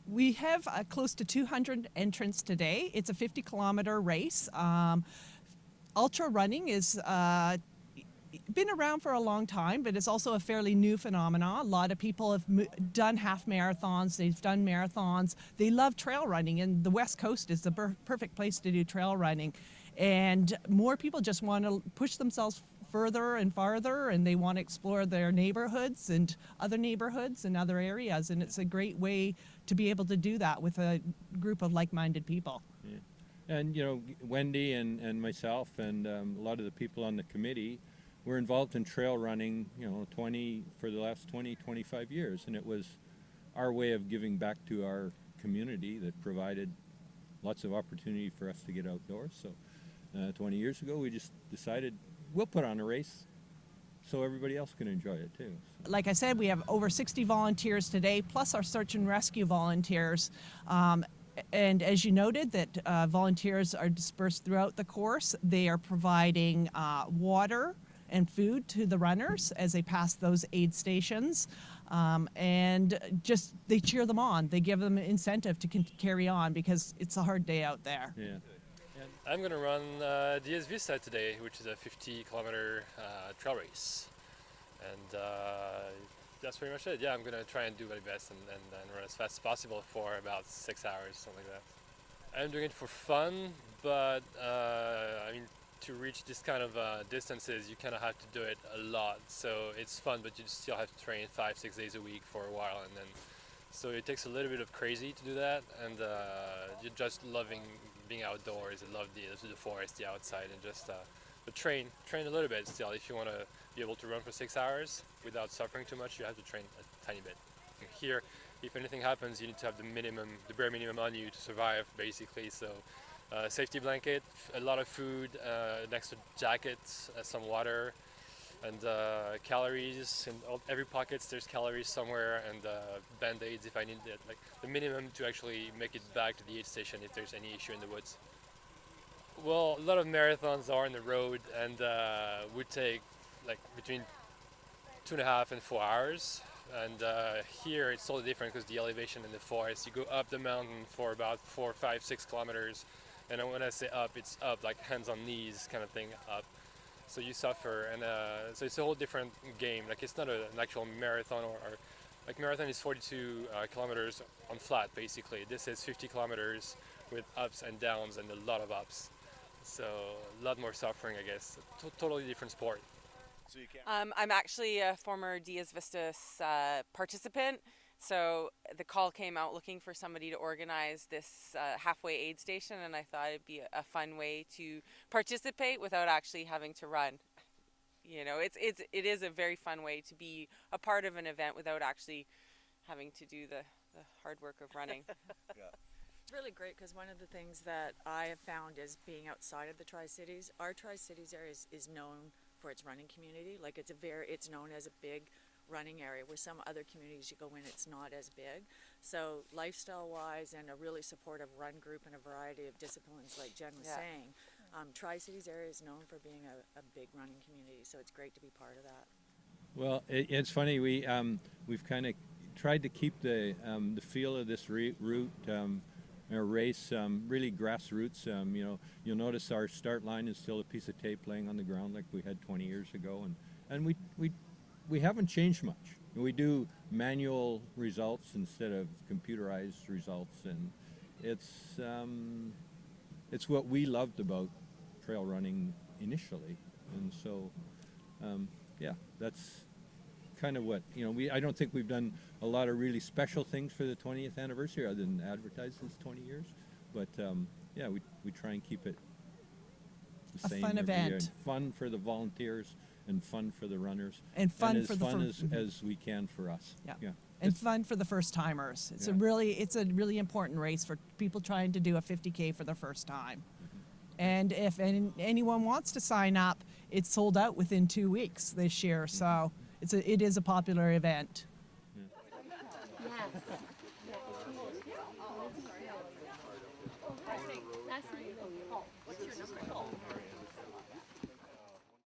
We have close to 200 entrants today. It's a 50-kilometer race. Ultra running is been around for a long time, but it's also a fairly new phenomenon. A lot of people have done half marathons, they've done marathons. They love trail running, and the West Coast is the perfect place to do trail running. And more people just want to push themselves further and farther, and they want to explore their neighborhoods and other areas. And it's a great way to be able to do that with a group of like-minded people. Yeah. And, you know, Wendy and myself and a lot of the people on the committee were involved in trail running, you know, for the last 25 years. And it was our way of giving back to our community that provided lots of opportunity for us to get outdoors. So 20 years ago, we just decided we'll put on a race so everybody else can enjoy it too. So. Like I said, we have over 60 volunteers today, plus our search and rescue volunteers. And as you noted, that volunteers are dispersed throughout the course. They are providing water and food to the runners as they pass those aid stations. And just they cheer them on. They give them incentive to carry on because it's a hard day out there. Yeah. I'm going to run Diez Vista today, which is a 50-kilometer trail race. And that's pretty much it. Yeah, I'm going to try and do my best and run as fast as possible for about 6 hours, something like that. I'm doing it for fun, but I mean, to reach this kind of distances, you kind of have to do it a lot. So it's fun, but you still have to train 5-6 days a week for a while, and then so it takes a little bit of crazy to do that, and you're just loving being outdoors. I love the forest, the outside, and just but train a little bit still. If you want to be able to run for 6 hours without suffering too much, you have to train a tiny bit. Here, if anything happens, you need to have the bare minimum on you to survive, basically. So. Safety blanket, a lot of food, an extra jacket, some water, and calories. In every pocket there's calories somewhere, and band-aids if I need it. Like the minimum to actually make it back to the aid station if there's any issue in the woods. Well, a lot of marathons are on the road and would take like between 2.5 and 4 hours. And here it's totally different because the elevation in the forest, you go up the mountain for about 4, 5, 6 kilometers. And when I say up, it's up, like hands on knees kind of thing, up. So you suffer, and so it's a whole different game. Like it's not an actual marathon, or like marathon is 42 kilometers on flat, basically. This is 50 kilometers with ups and downs and a lot of ups. So a lot more suffering, I guess. Totally different sport. So you can't... I'm actually a former Diez Vista participant. So the call came out looking for somebody to organize this halfway aid station, and I thought it'd be a fun way to participate without actually having to run. You know, it is a very fun way to be a part of an event without actually having to do the hard work of running. Yeah. It's really great because one of the things that I have found is being outside of the Tri-Cities, our Tri-Cities area is known for its running community. Like it's known as a big running area, where some other communities you go in, it's not as big. So lifestyle wise and a really supportive run group and a variety of disciplines like Jen was saying, Tri-Cities area is known for being a big running community, so it's great to be part of that. Well, it's funny, we've kind of tried to keep the feel of this route our race really grassroots. You know, you'll notice our start line is still a piece of tape laying on the ground like we had 20 years ago, and we haven't changed much. We do manual results instead of computerized results, and it's what we loved about trail running initially, and so yeah, that's kind of what, you know, I don't think we've done a lot of really special things for the 20th anniversary other than advertise this 20 years, but yeah, we try and keep it the same. A fun event. Year. Fun for the volunteers and fun for the runners, and fun as for the fun as we can for us. Yeah. And fun for the first timers. It's a really important race for people trying to do a 50K for the first time. And if anyone wants to sign up, it's sold out within 2 weeks this year. So it is a popular event. Yes.